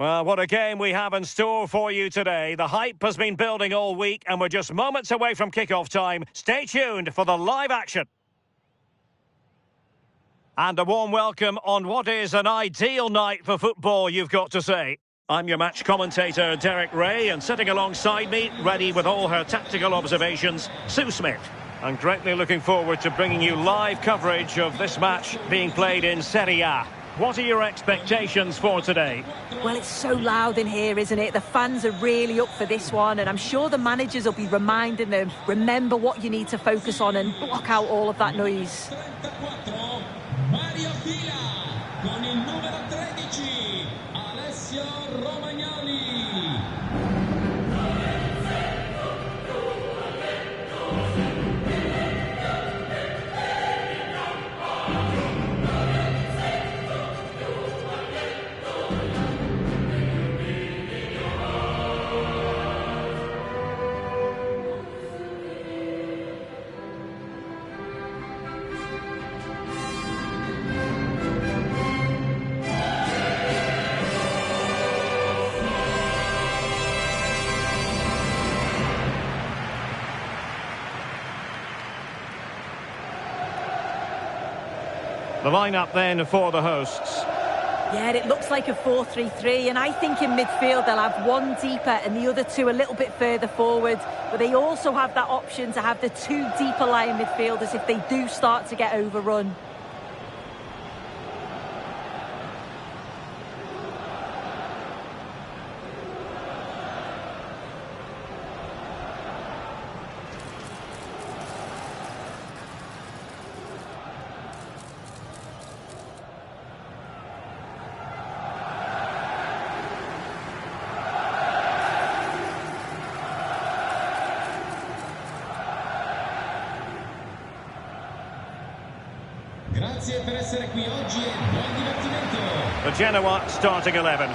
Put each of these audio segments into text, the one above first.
Well, what a game we have in store for you today. The hype has been building all week and we're just moments away from kickoff time. Stay tuned for the live action. And a warm welcome on what is an ideal night for football, you've got to say. I'm your match commentator, Derek Ray, and sitting alongside me, ready with all her tactical observations, Sue Smith. I'm greatly looking forward to bringing you live coverage of this match being played in Serie A. What are your expectations for today? Well, it's so loud in here, isn't it? The fans are really up for this one, and I'm sure the managers will be reminding them, remember what you need to focus on and block out all of that noise. Con il numero 13, Alessio Romagnoli. The lineup then for the hosts. Yeah, it looks like a 4-3-3, and I think in midfield they'll have one deeper and the other two a little bit further forward. But they also have that option to have the two deeper lying midfielders if they do start to get overrun. Grazie per essere qui oggi e buon divertimento. The Genoa starting 11.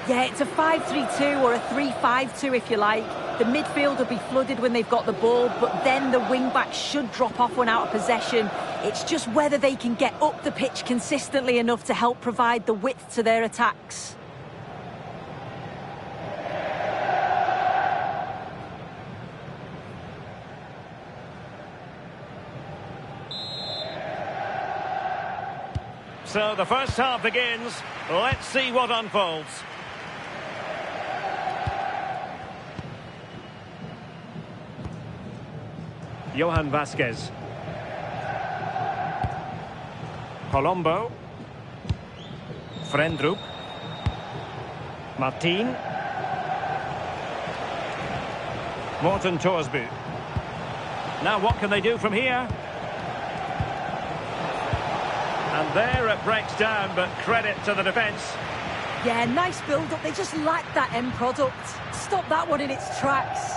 Yeah, it's a 5-3-2 or a 3-5-2 if you like. The midfield will be flooded when they've got the ball, but then the wing-backs should drop off when out of possession. It's just whether they can get up the pitch consistently enough to help provide the width to their attacks. So the first half begins. Let's see what unfolds. Johan Vasquez. Colombo. Frendrup. Martin. Morten Torsby. Now what can they do from here? And there it breaks down, but credit to the defence. Yeah, nice build-up. They just lack that end product. Stop that one in its tracks.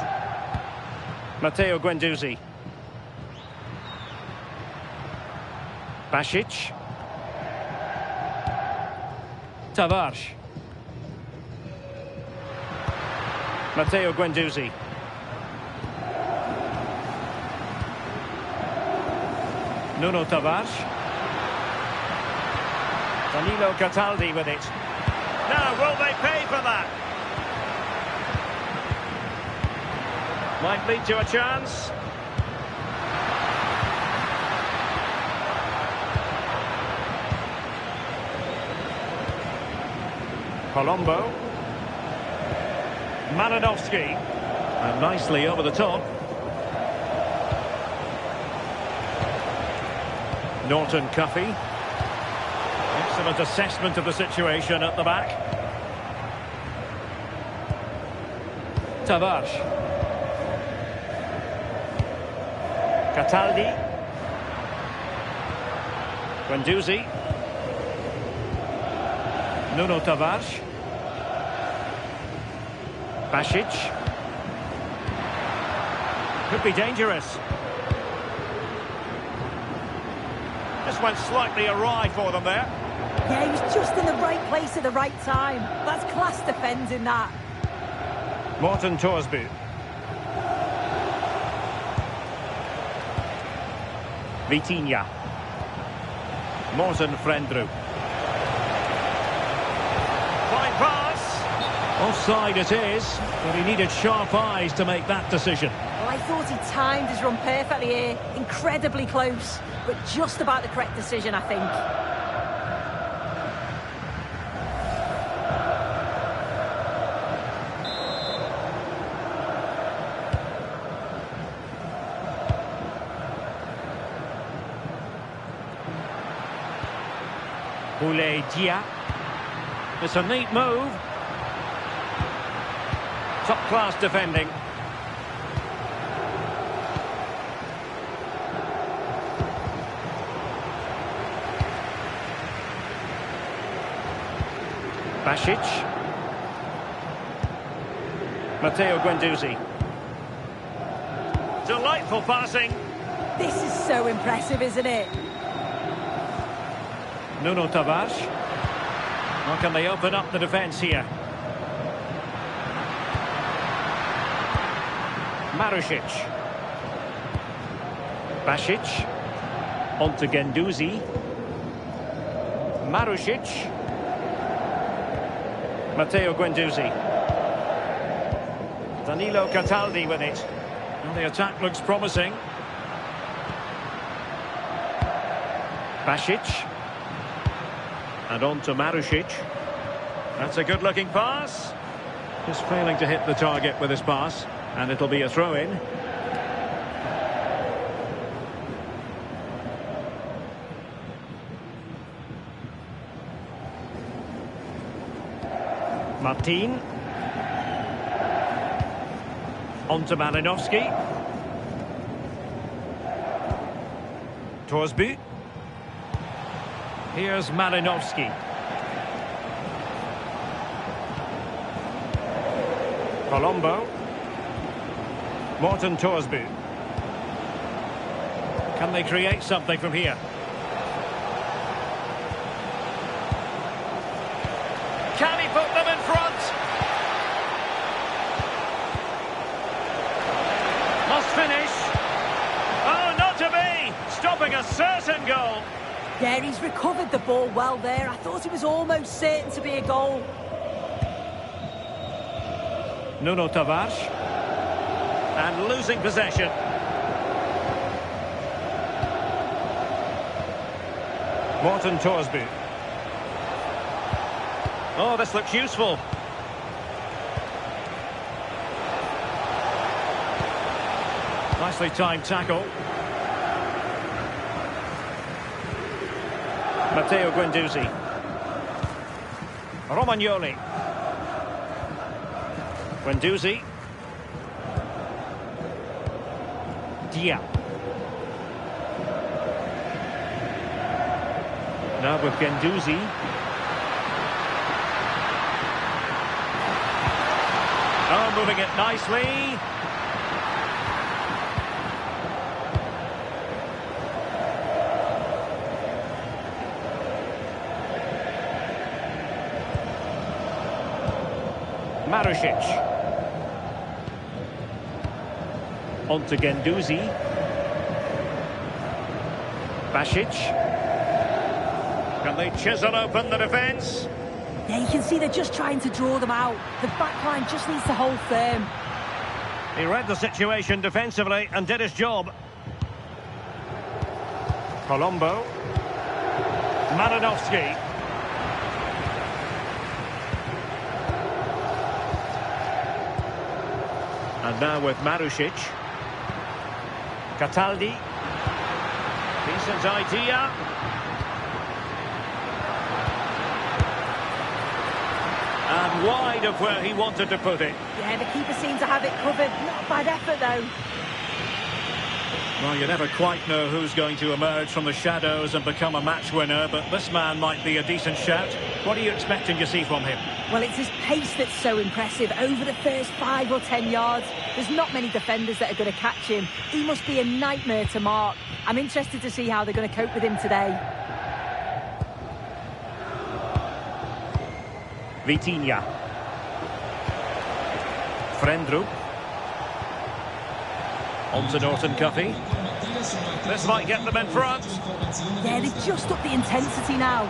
Matteo Guendouzi. Basic. Tavares. Matteo Guendouzi. Nuno Tavares. Danilo Cataldi with it. Now, will they pay for that? Might lead to a chance. Colombo. Malinowski. And nicely over the top. Norton Cuffy. Excellent assessment of the situation at the back. Tavares. Cataldi. Guendouzi. Nuno Tavares. Basic. Could be dangerous. Just went slightly awry for them there. Yeah, he was just in the right place at the right time. That's class defending that. Morten Torsby. Vitinha. Morten Frendrup. Fine pass. Offside it is, but he needed sharp eyes to make that decision. Well, I thought he timed his run perfectly here. Incredibly close, but just about the correct decision, I think. Dia. It's a neat move. Top-class defending. Basic. Matteo Guendouzi. Delightful passing. This is so impressive, isn't it? Nuno Tavares. How can they open up the defence here? Marusic. Basic. On to Guendouzi. Marusic. Matteo Guendouzi. Danilo Cataldi with it. Well, the attack looks promising. Basic. And on to Marusic. That's a good-looking pass. Just failing to hit the target with his pass. And it'll be a throw-in. Martin. On to Malinowski. Torsby. Here's Malinowski. Colombo. Morten Torsby. Can they create something from here? Can he put them in front? Must finish. Oh, not to be! Stopping a certain goal. Yeah, he's recovered the ball well there. I thought it was almost certain to be a goal. Nuno Tavares. And losing possession. Morten Torsby. Oh, this looks useful. Nicely timed tackle. Matteo Guendouzi. Romagnoli. Guendouzi. Dia. Now with Guendouzi. Oh, moving it nicely. Marusic. On to Guendouzi. Basic. Can they chisel open the defence? Yeah, you can see they're just trying to draw them out. The back line just needs to hold firm. He read the situation defensively and did his job. Colombo. Malinowski. And now with Marusic. Cataldi. Decent idea. And wide of where he wanted to put it. Yeah, the keeper seemed to have it covered. Not a bad effort, though. Well, you never quite know who's going to emerge from the shadows and become a match winner, but this man might be a decent shout. What are you expecting to see from him? Well, it's his pace that's so impressive. Over the first 5 or 10 yards, there's not many defenders that are going to catch him. He must be a nightmare to mark. I'm interested to see how they're going to cope with him today. Vitinha. Frendrup. On to Norton Cuffy. This might get them in front. Yeah, they've just upped the intensity now.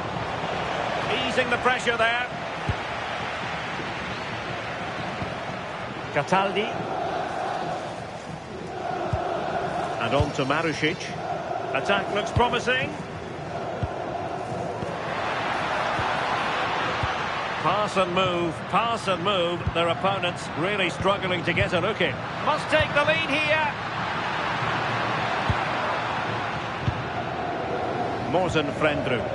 Easing the pressure there. Cataldi. And on to Marusic. Attack looks promising. Pass and move. Their opponents really struggling to get a look in. Must take the lead here. Morten Frendrup.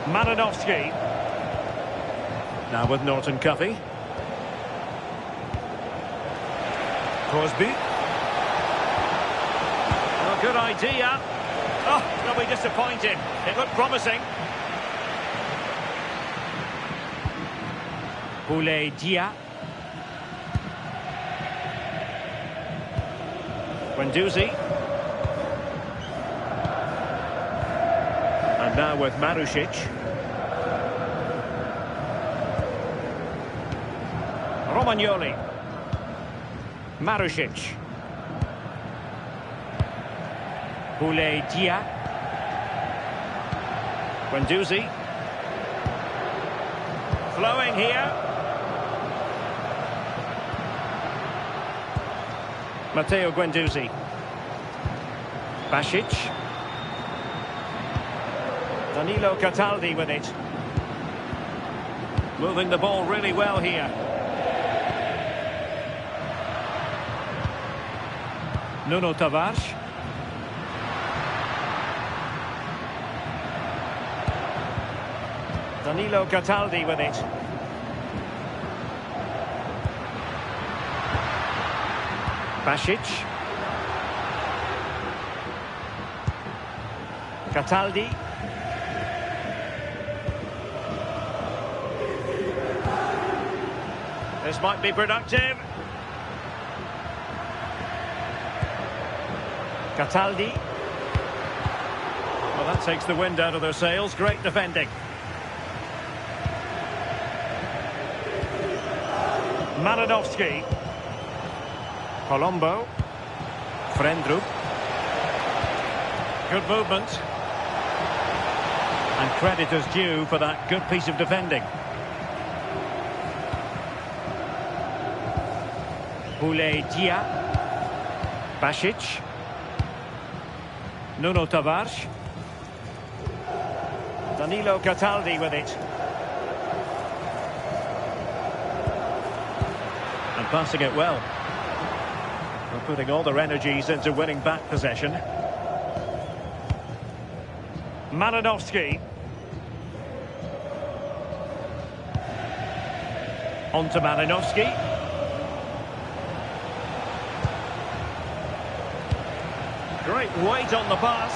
Malinovsky. Now with Norton Cuffy. Crosby. Oh, good idea. Oh, they'll be disappointed. It looked promising. Boulay Dia. Guendouzi. And now with Marusic. Romagnoli. Marusic. Boulay Dia. Guendouzi. Flowing here. Matteo Guendouzi. Basic. Danilo Cataldi with it. Moving the ball really well here. Nuno Tavares. Danilo Cataldi with it. Basic. Cataldi. This might be productive. Cataldi. Well, that takes the wind out of their sails. Great defending. Malinovsky. Colombo. Frendrup. Good movement. And credit is due for that good piece of defending. Boulay Dia. Basic. Nuno Tavares. Danilo Cataldi with it. And passing it well. They're putting all their energies into winning back possession. Malinovsky. On to Malinovsky. Great weight on the pass.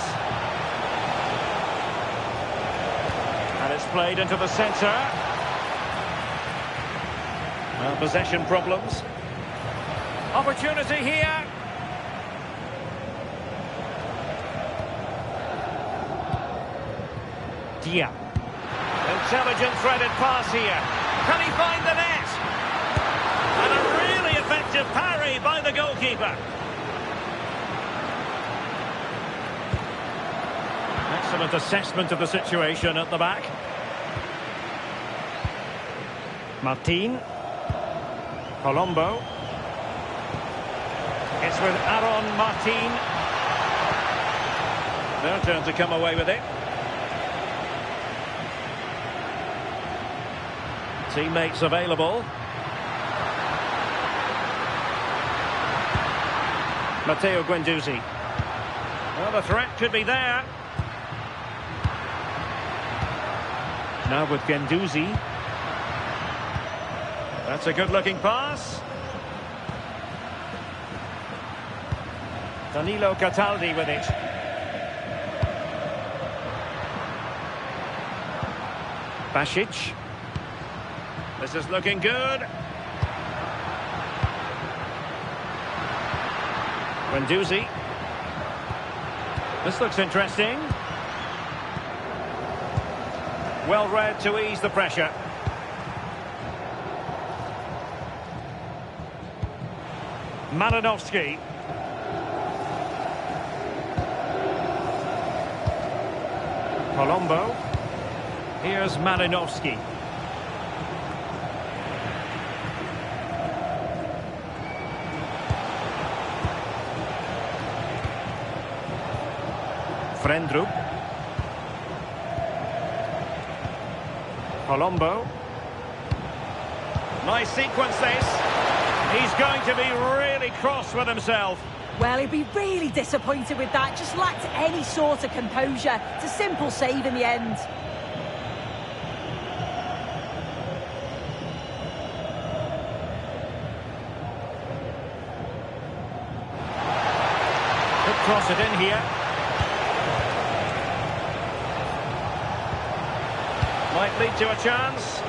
And it's played into the centre. Well, possession problems. Opportunity here. Dia. Intelligent threaded pass here. Can he find the net? And a really effective parry by the goalkeeper. Excellent assessment of the situation at the back. Martin. Colombo. It's with Aaron Martin. Their turn to come away with it. Teammates available. Matteo Guendouzi. Well, the threat could be there. Now with Guendouzi. That's a good-looking pass. Danilo Cataldi with it. Basic. This is looking good. Guendouzi. This looks interesting. Well read to ease the pressure. Malinovsky. Colombo. Here's Malinovsky. Frendrup. Colombo. Nice sequence this. He's going to be really cross with himself. Well, he'd be really disappointed with that. Just lacked any sort of composure. It's a simple save in the end. Could cross it in here. Might lead to a chance.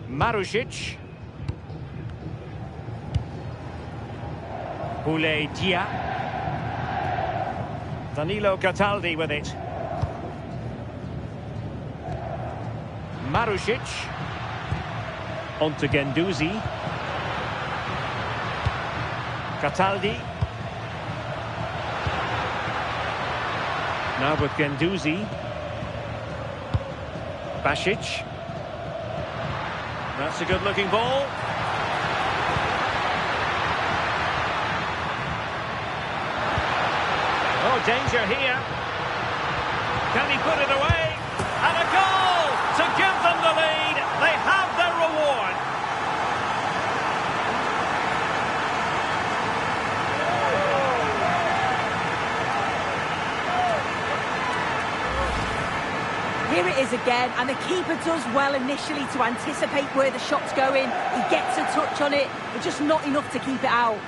Marusic. Boulay Dia. Danilo Cataldi with it. Marusic. On to Guendouzi. Cataldi. Now with Guendouzi. Basic. That's a good-looking ball. Oh, danger here. Can he put it away? And a goal to give them the lead. They have their reward. Here it is again, and the keeper does well initially to anticipate where the shot's going. He gets a touch on it, but just not enough to keep it out.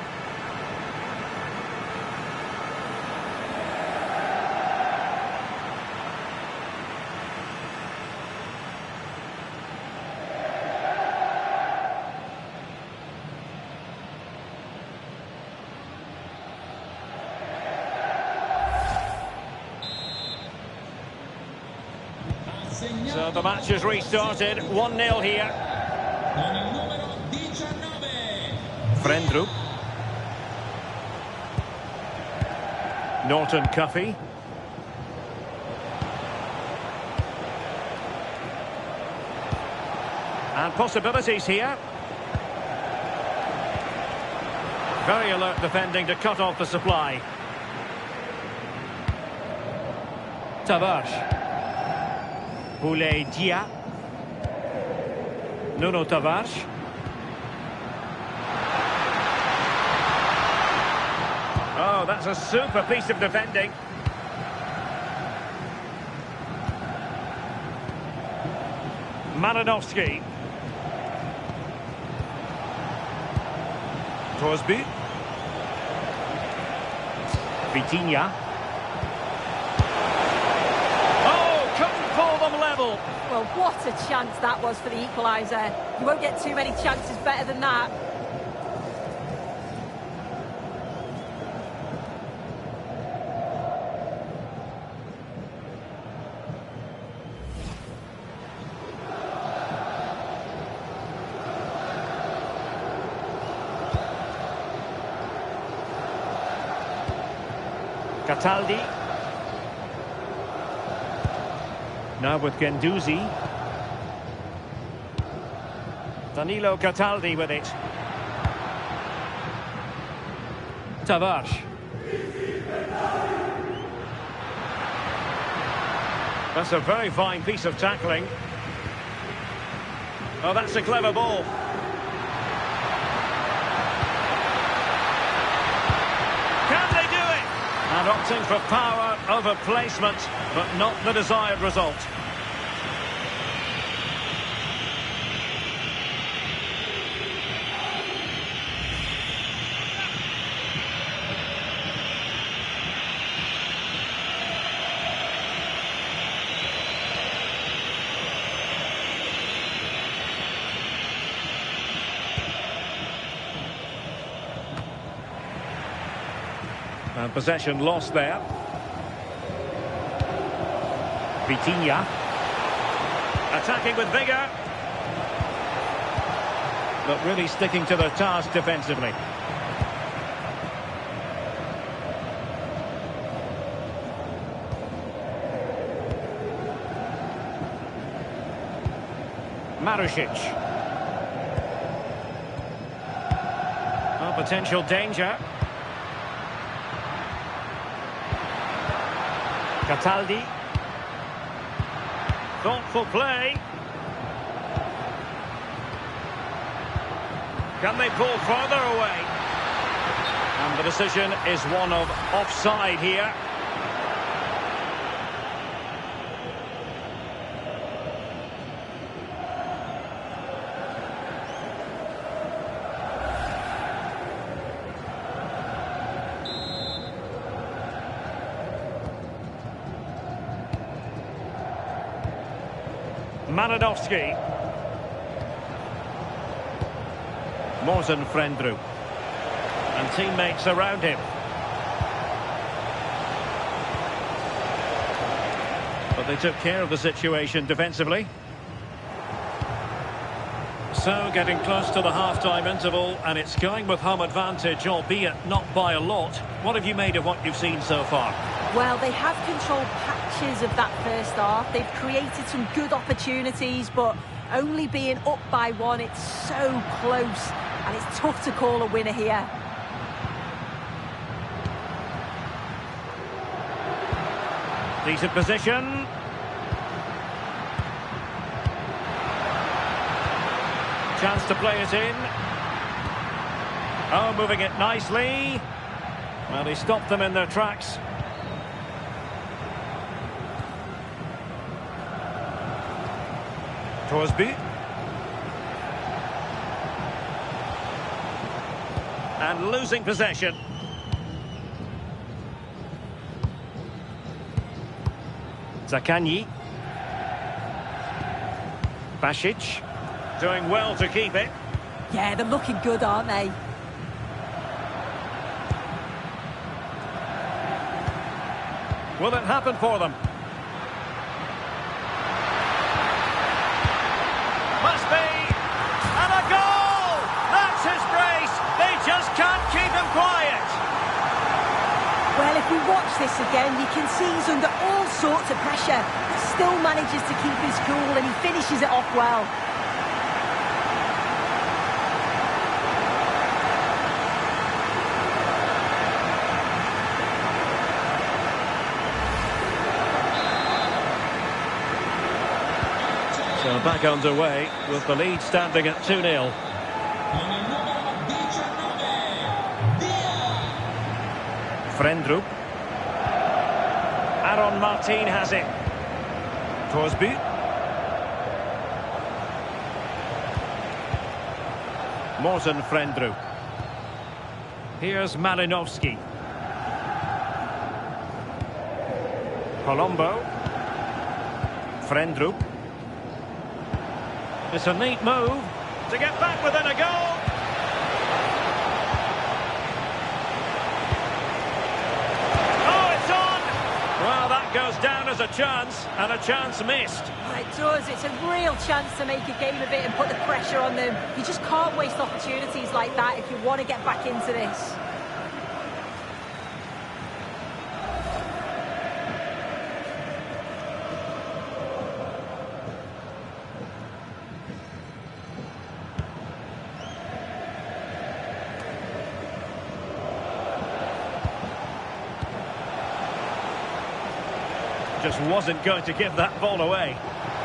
So the match has restarted, 1-0 here. Con il numero 19. Frendrup. Norton Cuffy. And possibilities here. Very alert defending to cut off the supply. Tavares. Boulay Dia. Nuno Tavares. Oh, that's a super piece of defending. Malinovsky. Crosby. Vitinha. Level. Well, what a chance that was for the equaliser. You won't get too many chances better than that. Cataldi. Now with Guendouzi. Danilo Cataldi with it. Tavares. That's a very fine piece of tackling. Oh, that's a clever ball. Can they do it? And opting for power over placement, but not the desired result. And possession lost there. Vitinha. Attacking with vigour. But really sticking to the task defensively. Marusic. potential danger. Cataldi. Thoughtful play. Can they pull further away? And the decision is one of offside here. Malinowski. Morten Frendrup. And teammates around him. But they took care of the situation defensively. So getting close to the half-time interval, and it's going with home advantage, albeit not by a lot. What have you made of what you've seen so far? Well, they have controlled patches of that first half. They've created some good opportunities, but only being up by one, it's so close, and it's tough to call a winner here. Decent position. Chance to play it in. Oh, moving it nicely. Well, he stopped them in their tracks. Torsby. And losing possession. Zakanyi. Basic. Doing well to keep it. Yeah, they're looking good, aren't they? Will it happen for them? Must be. And a goal! That's his brace. They just can't keep him quiet. Well, if we watch this again, you can see he's under all sorts of pressure, but still manages to keep his cool, and he finishes it off well. So back underway with the lead standing at 2-0. Con il numero 19, via! Frendrup. Aaron Martin has it. Torsby. Morten Frendrup. Here's Malinowski. Colombo. Frendrup. It's a neat move to get back within a goal. Oh, it's on! Well, that goes down as a chance, and a chance missed. Well, it does. It's a real chance to make a game of it and put the pressure on them. You just can't waste opportunities like that if you want to get back into this. Just wasn't going to give that ball away.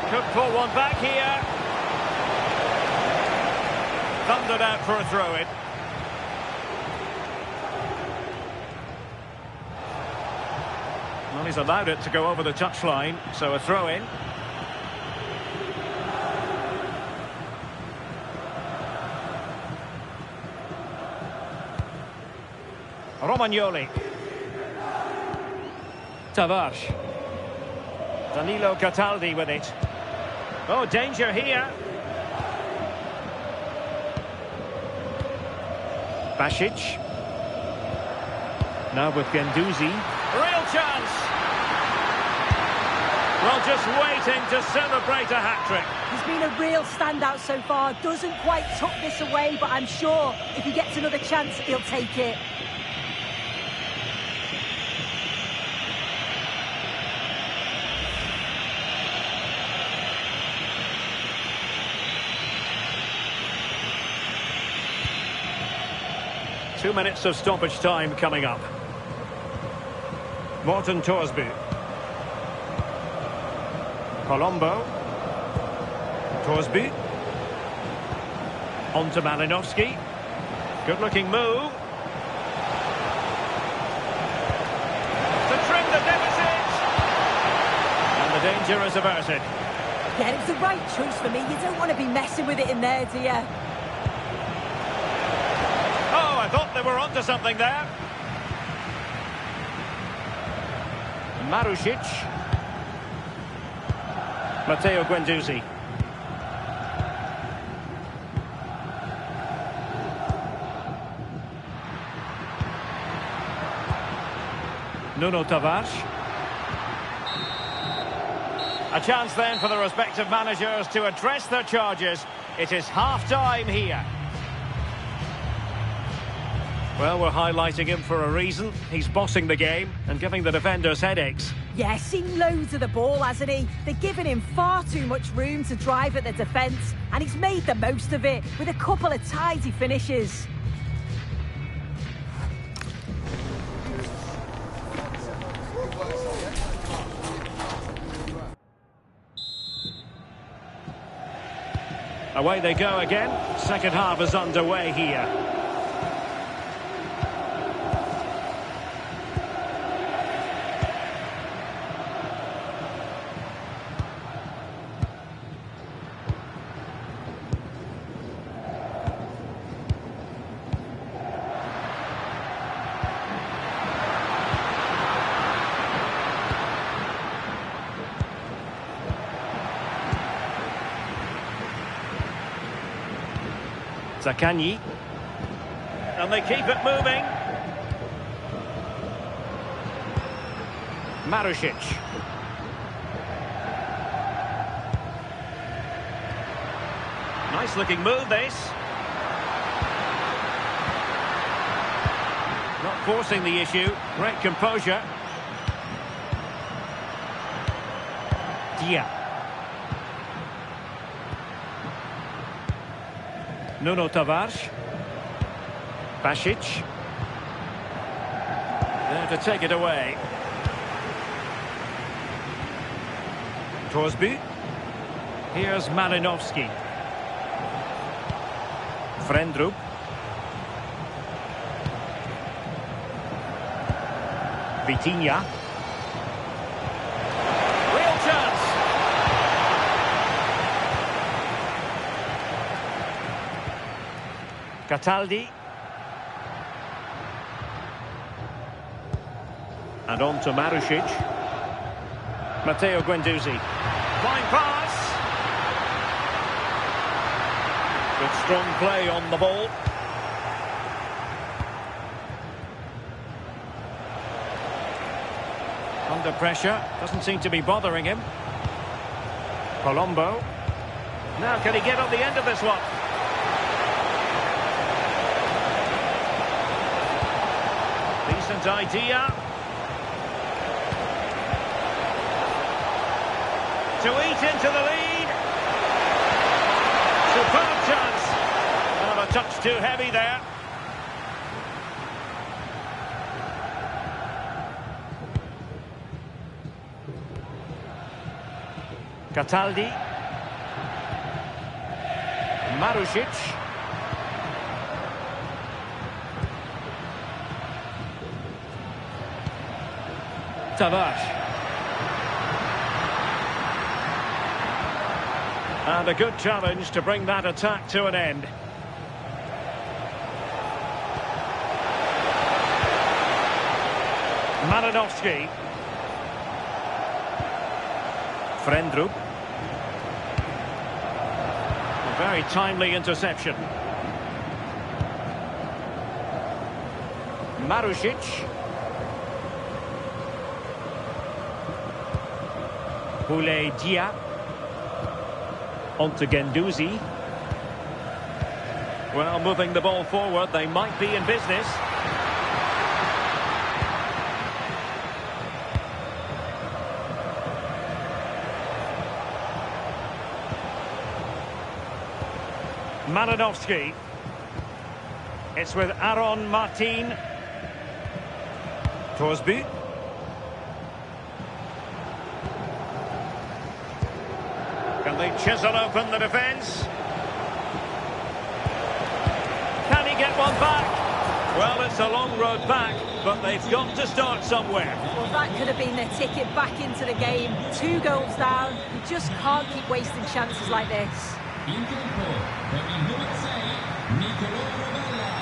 Could pull one back here. Thundered out for a throw-in. Well, he's allowed it to go over the touchline, so a throw-in. Romagnoli. Tavares. Danilo Cataldi with it. Oh, danger here. Basic. Now with Guendouzi. Real chance. Well, just waiting to celebrate a hat-trick. He's been a real standout so far. Doesn't quite tuck this away, but I'm sure if he gets another chance, he'll take it. 2 minutes of stoppage time coming up. Morten Torsby. Colombo. Torsby. On to Malinowski. Good-looking move. To trim the deficit. And the danger is averted. Yeah, it was the right choice for me. You don't want to be messing with it in there, do you? Oh, I thought they were onto something there. Marusic. Matteo Guendouzi. Nuno Tavares. A chance then for the respective managers to address their charges. It is half-time here. Well, we're highlighting him for a reason. He's bossing the game and giving the defenders headaches. Yeah, seen loads of the ball, hasn't he? They're giving him far too much room to drive at the defence, and he's made the most of it with a couple of tidy finishes. Away they go again. Second half is underway here. Zaccagni. And they keep it moving. Marusic. Nice looking move, this. Not forcing the issue. Great composure. Dia. Nuno Tavares. Basic. There to take it away. Torsby. Here's Malinowski. Frendrup. Vitinha. Real chance. Cataldi. And on to Marusic. Matteo Guendouzi. Fine pass. Good strong play on the ball. Under pressure. Doesn't seem to be bothering him. Colombo. Now can he get on the end of this one? Decent idea. To eat into the lead. Superb chance. And a touch too heavy there. Cataldi. Marusic. Tavares. And a good challenge to bring that attack to an end. Malinowski. Frendrup. A very timely interception. Marusic. Boulaye Dia. On to Guendouzi. Well, moving the ball forward, they might be in business. Malinowski. It's with Aaron Martin. Torsby. Can they chisel open the defence? Can he get one back? Well, it's a long road back, but they've got to start somewhere. Well, that could have been their ticket back into the game. 2 goals down. You just can't keep wasting chances like this. In campo, con il numero 6, Nicolò Rovella.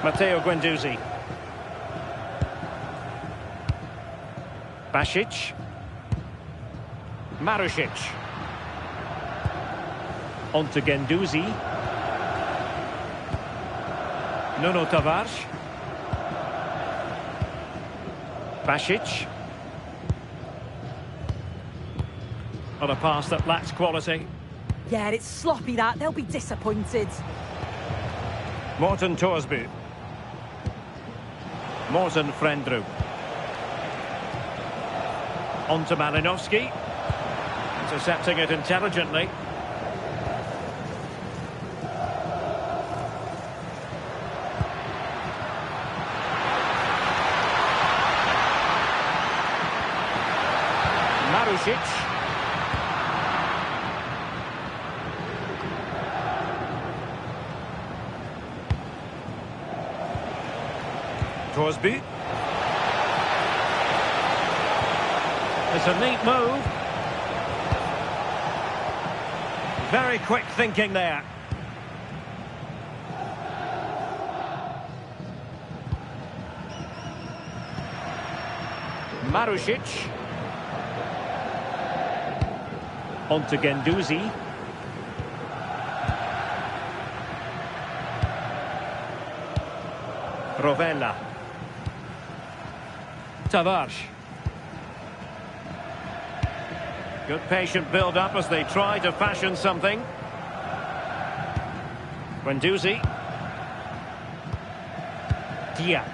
Matteo Guendouzi. Basic. Marusic. On to Guendouzi. Nuno Tavares. Basic. On a pass that lacks quality. Yeah, it's sloppy that. They'll be disappointed. Morten Torsby. Morten Frendrup. On to Malinowski. Intercepting it intelligently. Marusic. Torsby. It's a neat move. Very quick thinking there. Marusic. On to Guendouzi. Rovella. Tavares. Good patient build-up as they try to fashion something. Guendouzi. Dia.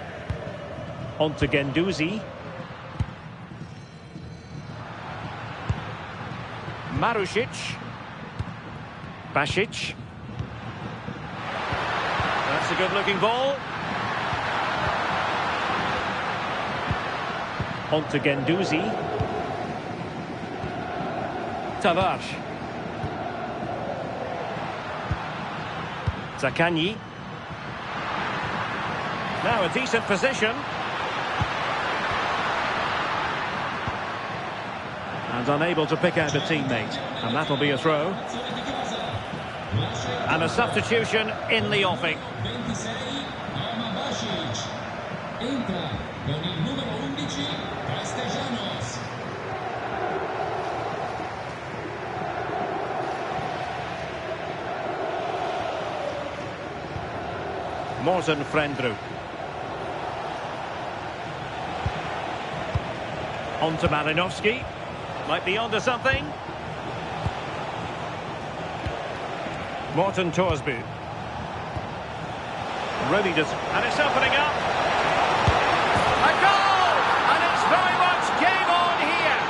On to Guendouzi. Marusic. Basic. That's a good-looking ball. On to Guendouzi. Tavares. Zaccagni. Now a decent position. And unable to pick out a teammate. And that'll be a throw. And a substitution in the offing. 26, Basic. Entra con il numero 11, Castellanos. Morten Frendrup. On to Malinowski. Might be onto something. Morten Torsby. Really does. And it's opening up. A goal! And it's very much game on here.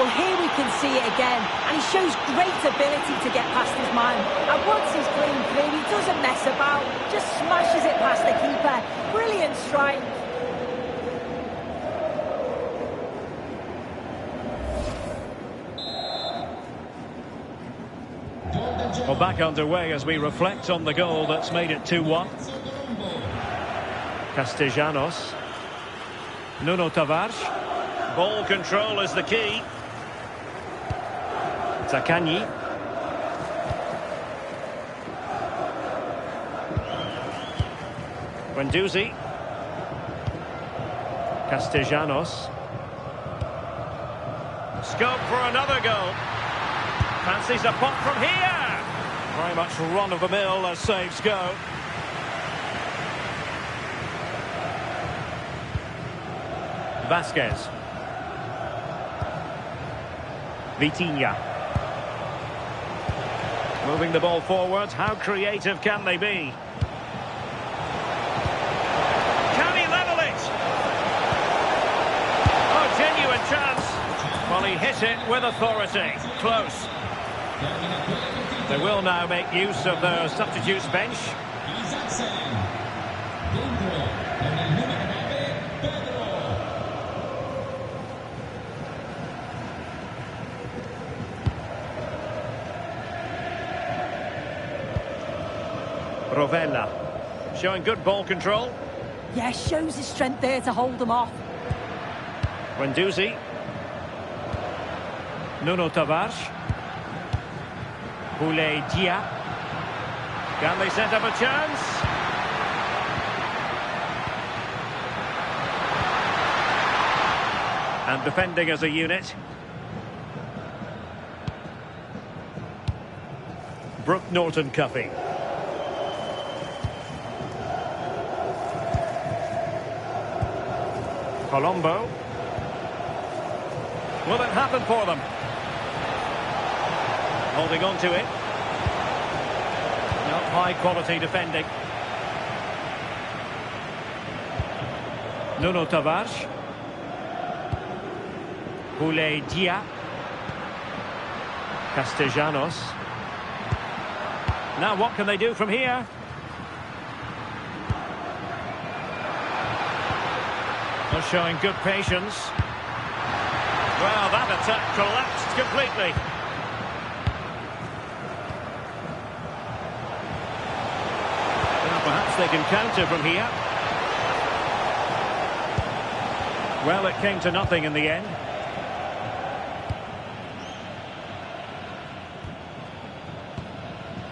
Well, here we can see it again, and he shows great ability to get past his man. And once he's clean through, he doesn't mess about, just smashes it past the keeper. Brilliant strike. Well, back underway as we reflect on the goal that's made it 2-1. Castellanos. Nuno Tavares. Ball control is the key. Zaccagni. Guendouzi. Castellanos. Scope for another goal. Fancies a pop from here. Very much run-of-the-mill as saves go. Vasquez. Vitinha. Moving the ball forward. How creative can they be? hit it with authority. Close. They will now make use of their substitutes bench. Rovella, showing good ball control. Yeah, shows his strength there to hold them off. Guendouzi. Nuno Tavares. Boulaye Dia. Can they set up a chance? And defending as a unit. Brooke Norton-Cuffy. Colombo. Will it happen for them? Holding on to it. Not high quality defending. Nuno Tavares. Boulaye Dia. Castellanos. Now what can they do from here? They're showing good patience. Well, that attack collapsed completely. Well, perhaps they can counter from here. Well, it came to nothing in the end.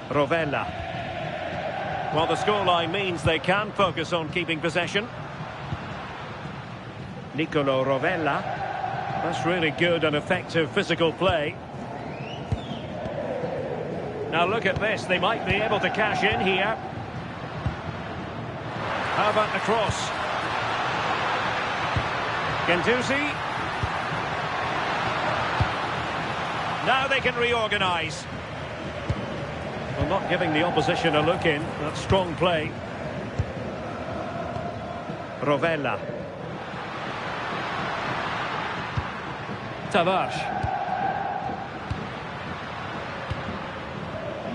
Rovella. Well, the scoreline means they can focus on keeping possession. Nicolo Rovella. That's really good and effective physical play. Now look at this, they might be able to cash in here. How about the cross? Guendouzi. Now they can reorganise. Well, not giving the opposition a look in. That's strong play. Rovella. Tavares.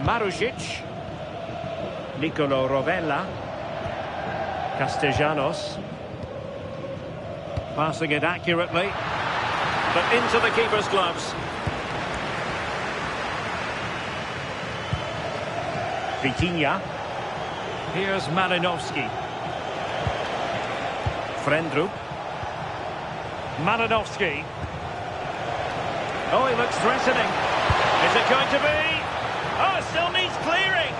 Marusic. Nicolo Rovella. Castellanos. Passing it accurately. But into the keeper's gloves. Vitinha. Here's Malinovsky. Frendrup. Malinovsky. Oh, he looks threatening. Is it going to be? Oh, it still needs clearing.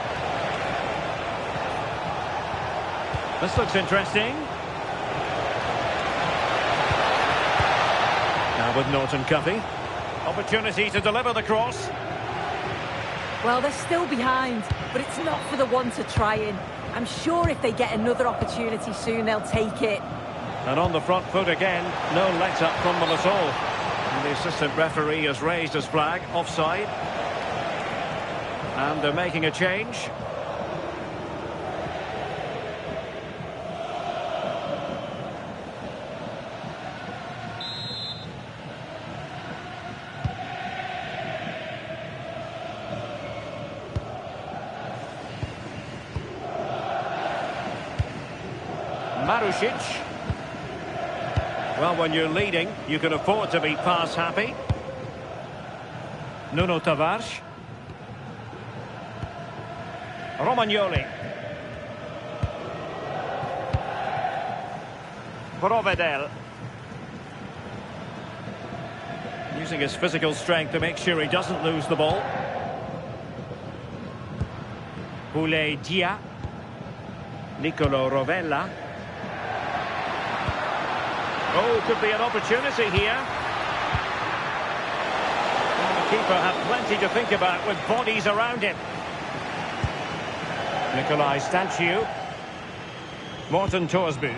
This looks interesting. Now with Norton-Cuffy. Opportunity to deliver the cross. Well, they're still behind, but it's not for the one to try in. I'm sure if they get another opportunity soon, they'll take it. And on the front foot again, no let-up from them at all. And the assistant referee has raised his flag, offside. And they're making a change. Marusic. Well, when you're leading, you can afford to be pass happy. Nuno Tavares. Romagnoli. Provedel. Using his physical strength to make sure he doesn't lose the ball. Boulaye Dia. Nicolo Rovella. Oh, could be an opportunity here. And the keeper had plenty to think about with bodies around him. Nicolai Stanciu. Morten Torsby.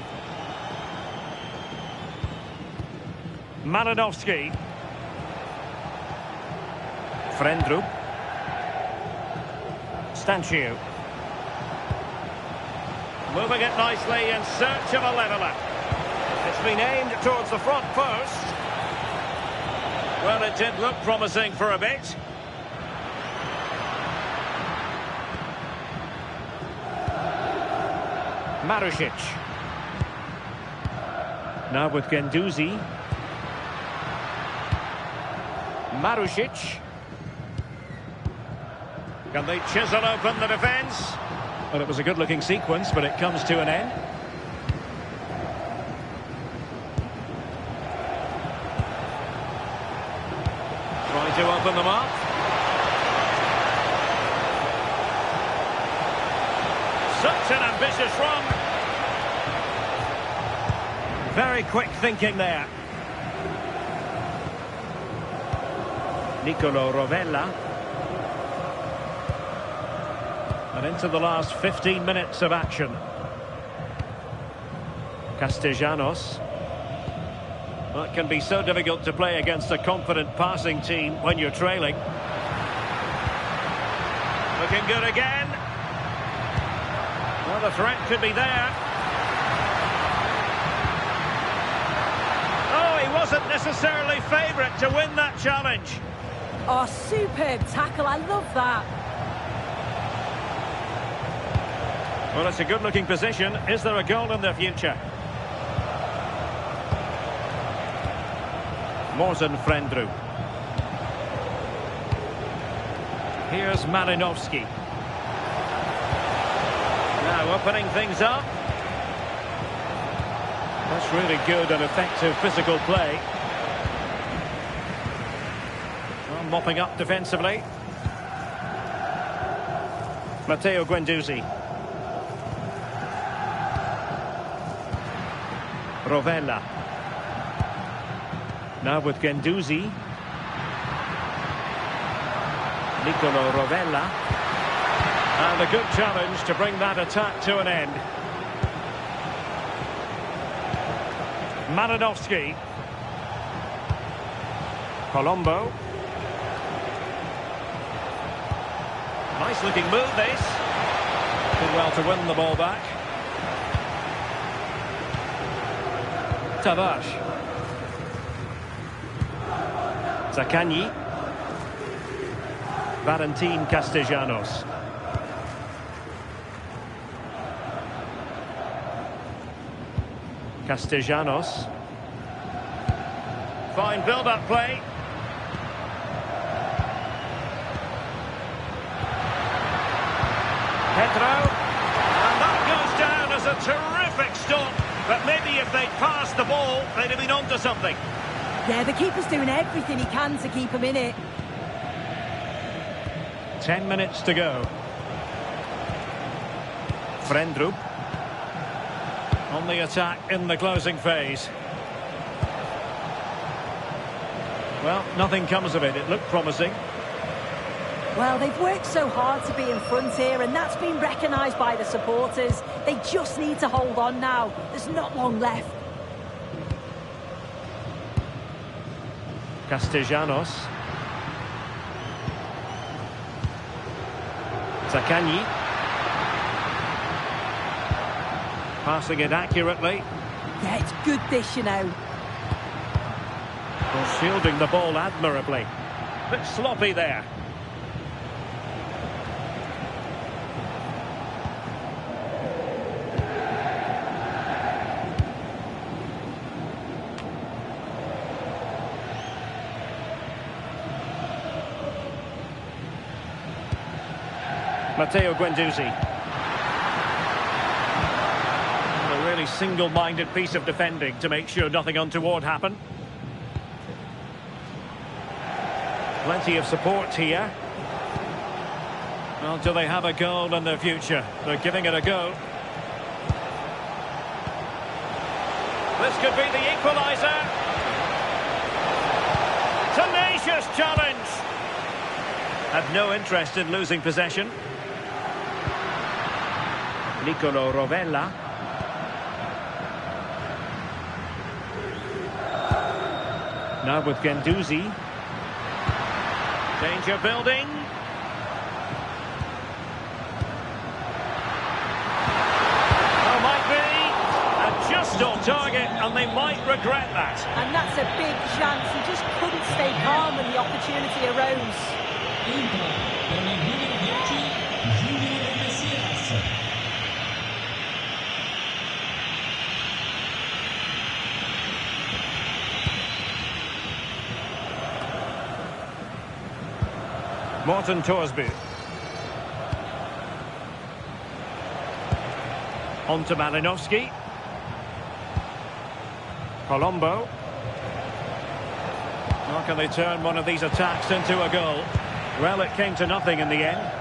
Malinovsky. Frendrup. Stanciu. Moving it nicely in search of a leveller. It's been aimed towards the front post. Well, it did look promising for a bit. Marusic. Now with Guendouzi. Marusic. Can they chisel open the defence? Well, it was a good-looking sequence, but it comes to an end. Trying to open them up. Such an ambitious run. Very quick thinking there. Nicolo Rovella. And into the last 15 minutes of action. Castellanos. Well, it can be so difficult to play against a confident passing team when you're trailing. Looking good again. Well, the threat could be there. Oh, he wasn't necessarily favourite to win that challenge. Oh, superb tackle. I love that. Well, it's a good-looking position. Is there a goal in the future? Morten Frendrup. Here's Malinovsky. Now opening things up. That's really good and effective physical play. Well, mopping up defensively. Matteo Guendouzi. Rovella. Now with Guendouzi. Nicolo Rovella. And a good challenge to bring that attack to an end. Malinovsky. Colombo. Nice looking move this. Did well to win the ball back. Tavares. Zaccagni. Valentin Castellanos. Castellanos. Fine build-up play. Pedro. And that goes down as a terrific stop. But maybe if they'd passed the ball, they'd have been onto something. Yeah, the keeper's doing everything he can to keep him in it. 10 minutes to go. Frendrup. On the attack in the closing phase. Well, nothing comes of it. It looked promising. Well, they've worked so hard to be in front here, and that's been recognised by the supporters. They just need to hold on now. There's not long left. Castellanos. Zaccagni. Passing it accurately. Yeah, it's good dish, you know. Well, shielding the ball admirably. Bit sloppy there. Matteo Guendouzi. A really single-minded piece of defending to make sure nothing untoward happened. Plenty of support here. Well, do they have a goal in their future? They're giving it a go. This could be the equaliser. Tenacious challenge. Had no interest in losing possession. Nicolo Rovella. Now with Guendouzi. Danger building. Oh, might be. And just on target, and they might regret that. And that's a big chance. He just couldn't stay calm when the opportunity arose. Entra per il numero 10 Julio Messias. Morten Torsby. On to Malinowski. Colombo. How can they turn one of these attacks into a goal? Well, it came to nothing in the end.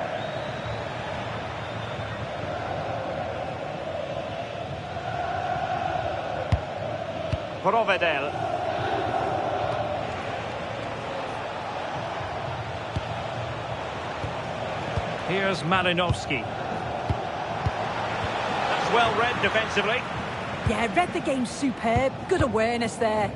Provedel. Here's Malinowski. That's well read defensively. Yeah, read the game superb. Good awareness there.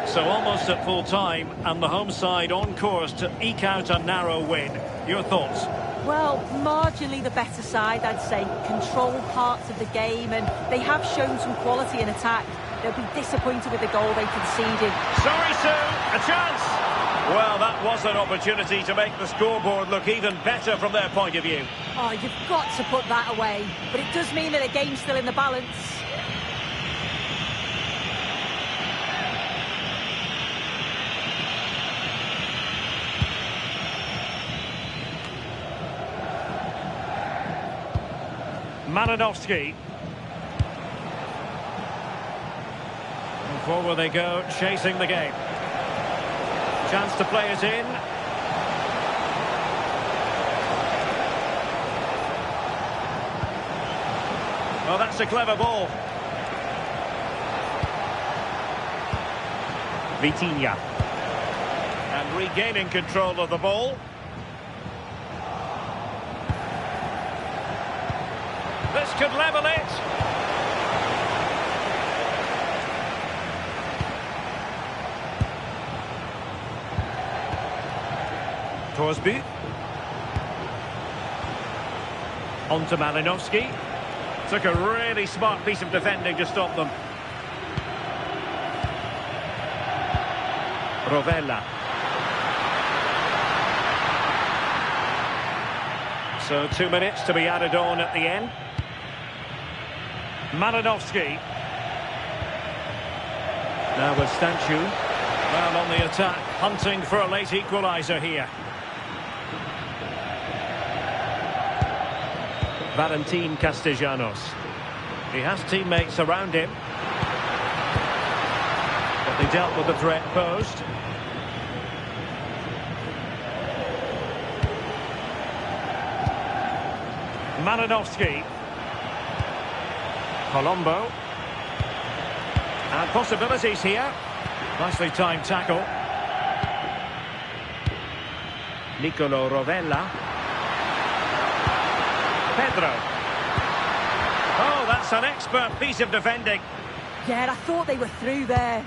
So almost at full time, and the home side on course to eke out a narrow win. Your thoughts? Well, marginally the better side, I'd say. Control parts of the game, and they have shown some quality in attack. They'll be disappointed with the goal they conceded. Sorry, Sue, a chance! Well, that was an opportunity to make the scoreboard look even better from their point of view. Oh, you've got to put that away. But it does mean that the game's still in the balance. Malinowski. And forward they go, chasing the game. Chance to play it in. Oh, that's a clever ball. Vitinha. And regaining control of the ball. This could level it. Torsby. On to Malinowski. Took a really smart piece of defending to stop them. Rovella. So 2 minutes to be added on at the end. Malinowski. Now with Stanchu. Well, on the attack, hunting for a late equaliser here. Valentin Castellanos. He has teammates around him. But they dealt with the threat posed. Malinowski. Colombo. And possibilities here. Nicely timed tackle. Nicolo Rovella. Pedro. Oh, that's an expert piece of defending. Yeah, I thought they were through there.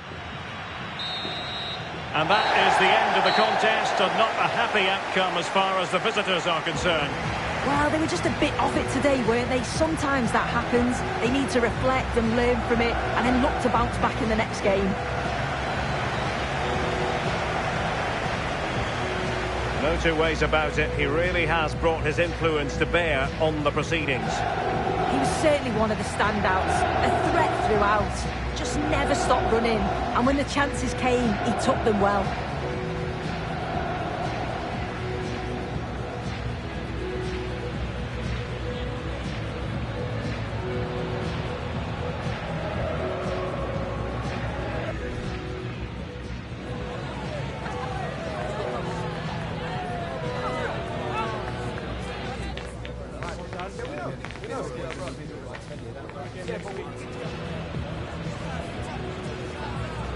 And that is the end of the contest, and not a happy outcome as far as the visitors are concerned. Well, they were just a bit off it today, weren't they? Sometimes that happens. They need to reflect and learn from it, and then look to bounce back in the next game. No two ways about it. He really has brought his influence to bear on the proceedings. He was certainly one of the standouts. A threat throughout. Just never stopped running. And when the chances came, he took them well.